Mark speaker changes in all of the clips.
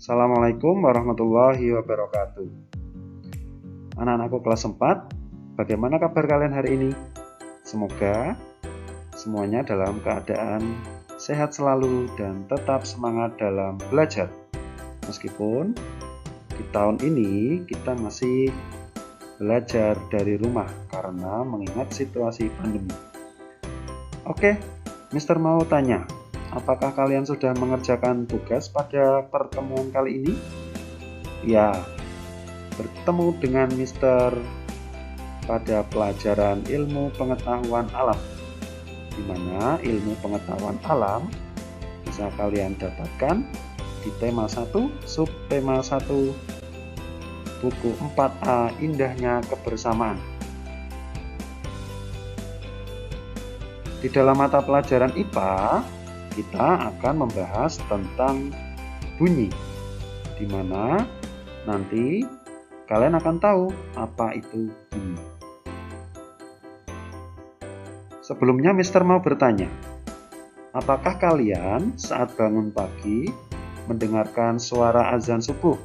Speaker 1: Assalamualaikum warahmatullahi wabarakatuh. Anak-anakku kelas 4, bagaimana kabar kalian hari ini? Semoga semuanya dalam keadaan sehat selalu dan tetap semangat dalam belajar. Meskipun di tahun ini kita masih belajar dari rumah karena mengingat situasi pandemi. Oke, Mister mau tanya, apakah kalian sudah mengerjakan tugas pada pertemuan kali ini? Ya, bertemu dengan Mister pada pelajaran ilmu pengetahuan alam, di mana ilmu pengetahuan alam bisa kalian dapatkan di tema 1, subtema 1, buku 4A Indahnya Kebersamaan. Di dalam mata pelajaran IPA, kita akan membahas tentang bunyi, di mana nanti kalian akan tahu apa itu bunyi. Sebelumnya Mister mau bertanya, apakah kalian saat bangun pagi mendengarkan suara azan subuh?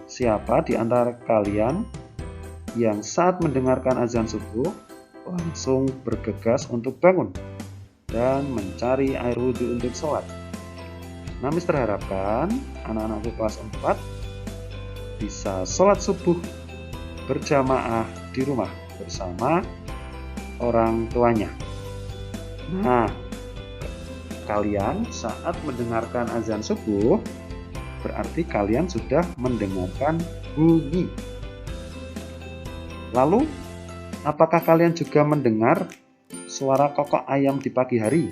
Speaker 1: Siapa di antara kalian yang saat mendengarkan azan subuh langsung bergegas untuk bangun dan mencari air wudhu untuk sholat? Nah, Mister harapkan anak-anakku kelas 4 bisa sholat subuh berjamaah di rumah bersama orang tuanya. Nah, kalian saat mendengarkan azan subuh berarti kalian sudah mendengarkan bunyi. Lalu, apakah kalian juga mendengar suara kokok ayam di pagi hari?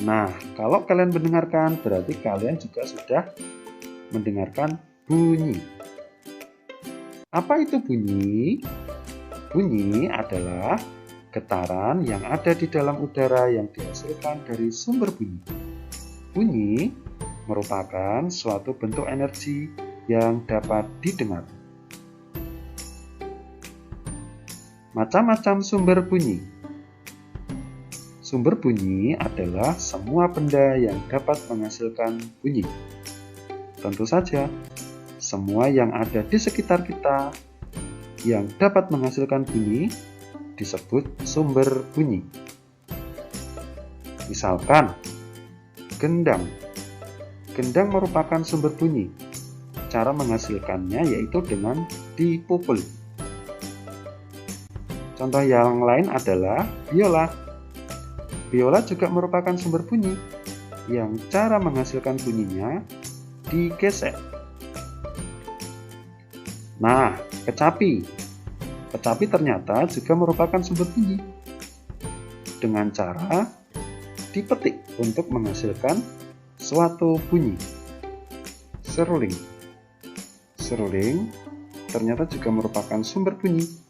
Speaker 1: Nah, kalau kalian mendengarkan, berarti kalian juga sudah mendengarkan bunyi. Apa itu bunyi? Bunyi adalah getaran yang ada di dalam udara yang dihasilkan dari sumber bunyi. Bunyi merupakan suatu bentuk energi yang dapat didengar. Macam-macam sumber bunyi. Sumber bunyi adalah semua benda yang dapat menghasilkan bunyi. Tentu saja, semua yang ada di sekitar kita yang dapat menghasilkan bunyi disebut sumber bunyi. Misalkan, gendang. Gendang merupakan sumber bunyi. Cara menghasilkannya yaitu dengan dipukul. Contoh yang lain adalah biola. Biola juga merupakan sumber bunyi yang cara menghasilkan bunyinya digesek. Nah, kecapi. Kecapi ternyata juga merupakan sumber bunyi dengan cara dipetik untuk menghasilkan suatu bunyi. Seruling. Seruling ternyata juga merupakan sumber bunyi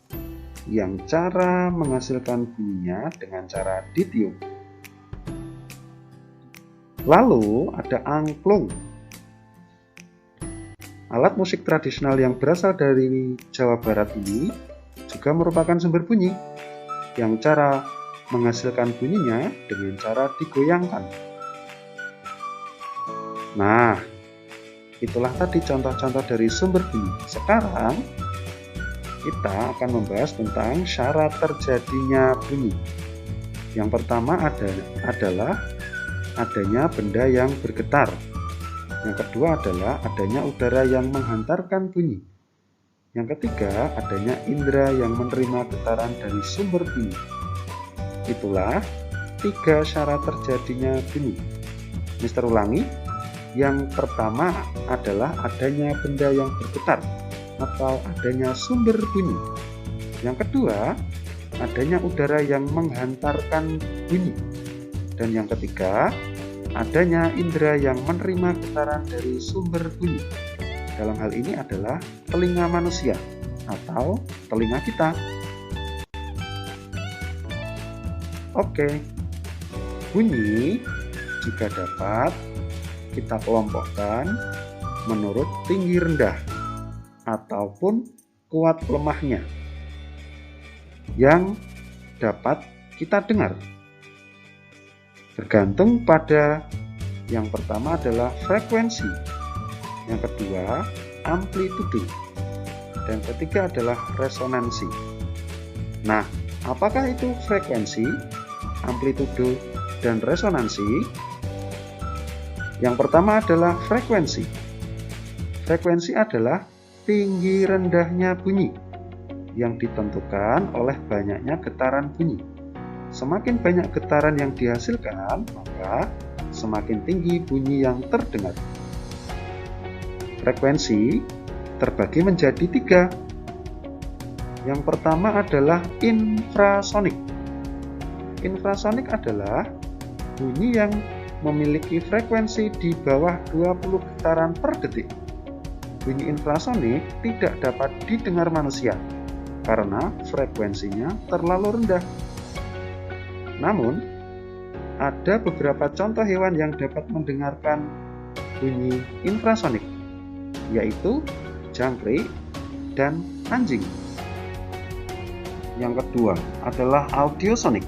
Speaker 1: yang cara menghasilkan bunyinya dengan cara ditiup. Lalu ada angklung. Alat musik tradisional yang berasal dari Jawa Barat ini juga merupakan sumber bunyi yang cara menghasilkan bunyinya dengan cara digoyangkan. Nah, itulah tadi contoh-contoh dari sumber bunyi. Sekarang kita akan membahas tentang syarat terjadinya bunyi. Yang pertama adalah adanya benda yang bergetar. Yang kedua adalah adanya udara yang menghantarkan bunyi. Yang ketiga adanya indera yang menerima getaran dari sumber bunyi. Itulah 3 syarat terjadinya bunyi. Mister ulangi, yang pertama adalah adanya benda yang bergetar atau adanya sumber bunyi. Yang kedua, adanya udara yang menghantarkan bunyi. Dan yang ketiga, adanya indera yang menerima getaran dari sumber bunyi. Dalam hal ini adalah telinga manusia atau telinga kita. Oke, bunyi juga dapat kita kelompokkan menurut tinggi rendah ataupun kuat lemahnya yang dapat kita dengar. Bergantung pada Yang pertama adalah frekuensi, yang kedua amplitudo, dan ketiga adalah resonansi. Nah, apakah itu frekuensi, amplitudo, dan resonansi? Yang pertama adalah frekuensi. Frekuensi adalah tinggi rendahnya bunyi yang ditentukan oleh banyaknya getaran bunyi. Semakin banyak getaran yang dihasilkan, maka semakin tinggi bunyi yang terdengar. Frekuensi terbagi menjadi 3. Yang pertama adalah infrasonik. Infrasonik adalah bunyi yang memiliki frekuensi di bawah 20 getaran per detik. Bunyi infrasonik tidak dapat didengar manusia karena frekuensinya terlalu rendah. Namun, ada beberapa contoh hewan yang dapat mendengarkan bunyi infrasonik, yaitu jangkrik dan anjing. Yang kedua adalah audiosonik.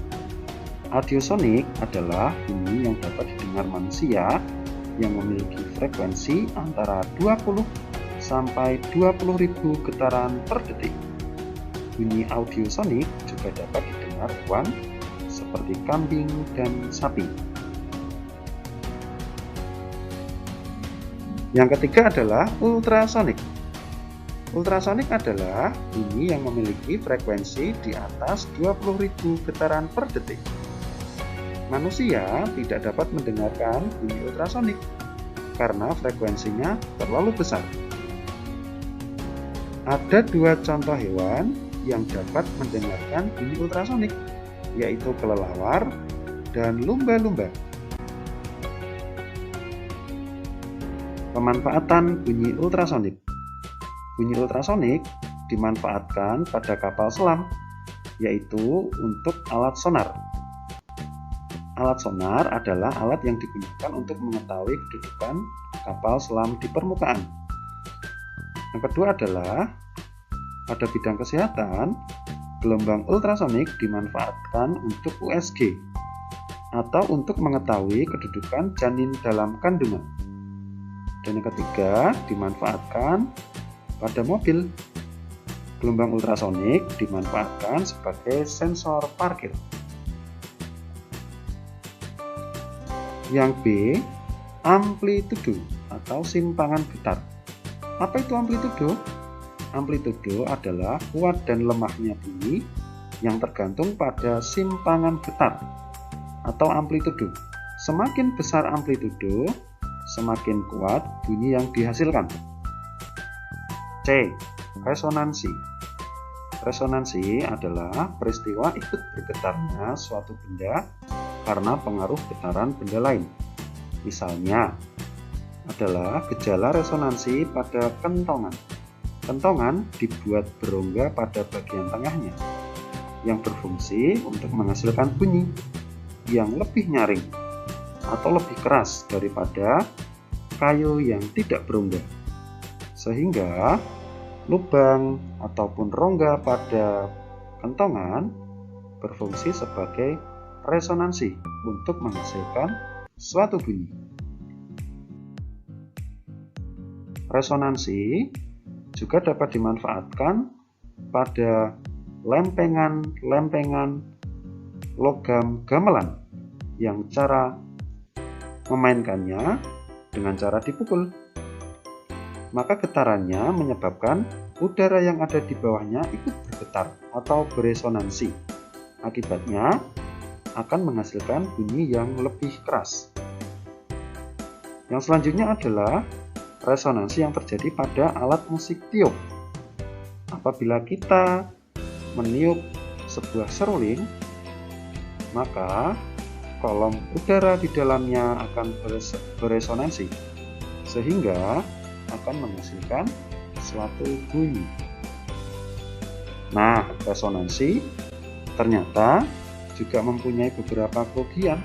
Speaker 1: Audiosonik adalah bunyi yang dapat didengar manusia yang memiliki frekuensi antara 20 sampai 20.000 getaran per detik. Bunyi audiosonik juga dapat didengar hewan seperti kambing dan sapi. Yang ketiga adalah ultrasonik. Ultrasonik adalah bunyi yang memiliki frekuensi di atas 20.000 getaran per detik. Manusia tidak dapat mendengarkan bunyi ultrasonik karena frekuensinya terlalu besar. Ada 2 contoh hewan yang dapat mendengarkan bunyi ultrasonik, yaitu kelelawar dan lumba-lumba. Pemanfaatan bunyi ultrasonik. Bunyi ultrasonik dimanfaatkan pada kapal selam, yaitu untuk alat sonar. Alat sonar adalah alat yang digunakan untuk mengetahui kedudukan kapal selam di permukaan. Yang kedua adalah pada bidang kesehatan, gelombang ultrasonik dimanfaatkan untuk USG atau untuk mengetahui kedudukan janin dalam kandungan. Dan yang ketiga dimanfaatkan pada mobil. Gelombang ultrasonik dimanfaatkan sebagai sensor parkir. Yang B, amplitudo atau simpangan getar. Apa itu amplitudo? Amplitudo adalah kuat dan lemahnya bunyi yang tergantung pada simpangan getar atau amplitudo. Semakin besar amplitudo, semakin kuat bunyi yang dihasilkan. C, resonansi. Resonansi adalah peristiwa ikut bergetarnya suatu benda karena pengaruh getaran benda lain. Misalnya adalah gejala resonansi pada kentongan. Kentongan dibuat berongga pada bagian tengahnya yang berfungsi untuk menghasilkan bunyi yang lebih nyaring atau lebih keras daripada kayu yang tidak berongga, sehingga lubang ataupun rongga pada kentongan berfungsi sebagai resonansi untuk menghasilkan suatu bunyi. Resonansi juga dapat dimanfaatkan pada lempengan-lempengan logam gamelan yang cara memainkannya dengan cara dipukul. Maka getarannya menyebabkan udara yang ada di bawahnya ikut bergetar atau beresonansi. Akibatnya akan menghasilkan bunyi yang lebih keras. Yang selanjutnya adalah resonansi yang terjadi pada alat musik tiup. Apabila kita meniup sebuah seruling, maka kolom udara di dalamnya akan beresonansi, sehingga akan menghasilkan suatu bunyi. Nah, resonansi ternyata juga mempunyai beberapa kerugian.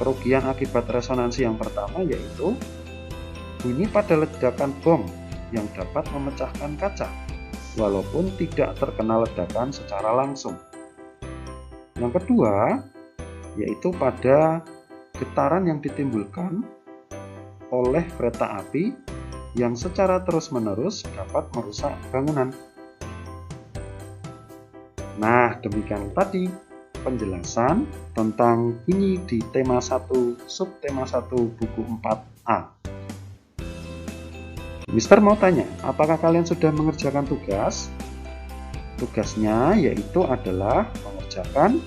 Speaker 1: Kerugian akibat resonansi yang pertama yaitu bunyi pada ledakan bom yang dapat memecahkan kaca, walaupun tidak terkena ledakan secara langsung. Yang kedua, yaitu pada getaran yang ditimbulkan oleh kereta api yang secara terus-menerus dapat merusak bangunan. Nah, demikian tadi penjelasan tentang bunyi di tema 1 subtema 1 buku 4A. Mister mau tanya, apakah kalian sudah mengerjakan tugas? Tugasnya yaitu adalah mengerjakan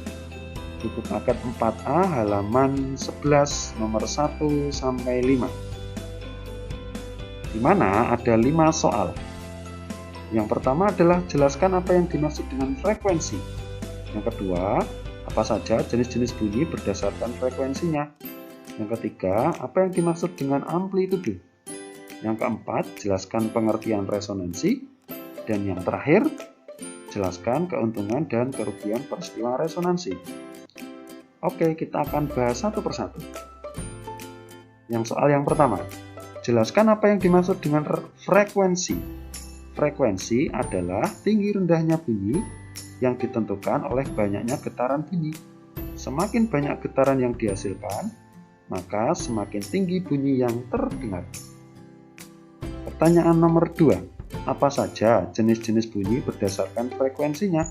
Speaker 1: buku paket 4A halaman 11 nomor 1 sampai 5. Di mana ada 5 soal. Yang pertama adalah jelaskan apa yang dimaksud dengan frekuensi. Yang kedua, apa saja jenis-jenis bunyi berdasarkan frekuensinya. Yang ketiga, apa yang dimaksud dengan amplitudo. Yang keempat, jelaskan pengertian resonansi. Dan yang terakhir, jelaskan keuntungan dan kerugian peristiwa resonansi. Oke, kita akan bahas satu persatu. Yang soal yang pertama, jelaskan apa yang dimaksud dengan frekuensi. Frekuensi adalah tinggi rendahnya bunyi yang ditentukan oleh banyaknya getaran bunyi. Semakin banyak getaran yang dihasilkan, maka semakin tinggi bunyi yang terdengar. Pertanyaan nomor 2. Apa saja jenis-jenis bunyi berdasarkan frekuensinya?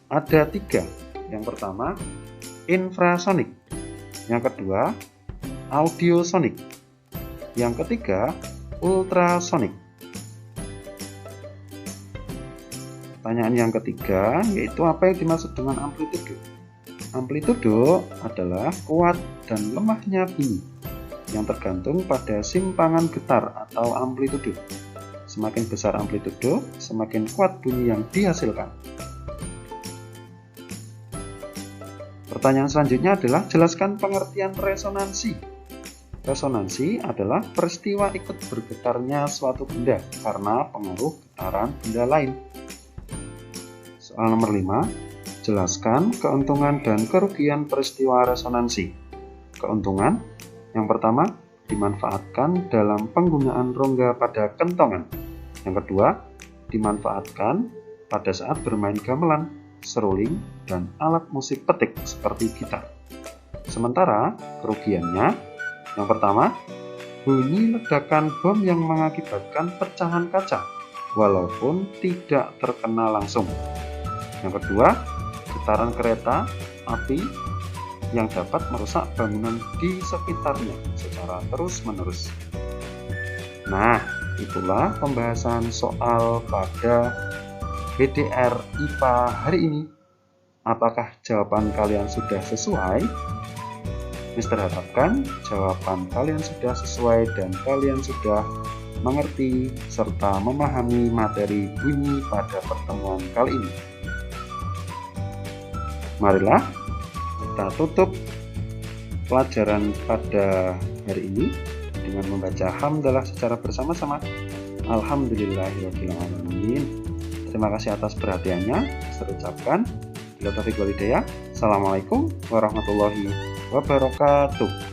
Speaker 1: Ada 3. Yang pertama, infrasonik. Yang kedua, audiosonik. Yang ketiga, ultrasonik. Pertanyaan yang ketiga yaitu apa yang dimaksud dengan amplitudo. Amplitudo adalah kuat dan lemahnya bunyi yang tergantung pada simpangan getar atau amplitudo. Semakin besar amplitudo, semakin kuat bunyi yang dihasilkan. Pertanyaan selanjutnya adalah jelaskan pengertian resonansi. Resonansi adalah peristiwa ikut bergetarnya suatu benda karena pengaruh getaran benda lain. Soal nomor 5, jelaskan keuntungan dan kerugian peristiwa resonansi. Keuntungan, yang pertama, dimanfaatkan dalam penggunaan rongga pada kentongan. Yang kedua, dimanfaatkan pada saat bermain gamelan, seruling, dan alat musik petik seperti gitar. Sementara kerugiannya, yang pertama, bunyi ledakan bom yang mengakibatkan pecahan kaca, walaupun tidak terkena langsung. Yang kedua, getaran kereta api yang dapat merusak bangunan di sekitarnya secara terus-menerus. Nah, itulah pembahasan soal pada BDR IPA hari ini. Apakah jawaban kalian sudah sesuai? Mister harapkan jawaban kalian sudah sesuai dan kalian sudah mengerti serta memahami materi bunyi pada pertemuan kali ini. Marilah kita tutup pelajaran pada hari ini dengan membaca hamdalah secara bersama-sama. Alhamdulillahirrahmanirrahim. Terima kasih atas perhatiannya. Saya ucapkan bila taufiq wal hidayah. Assalamualaikum warahmatullahi wabarakatuh.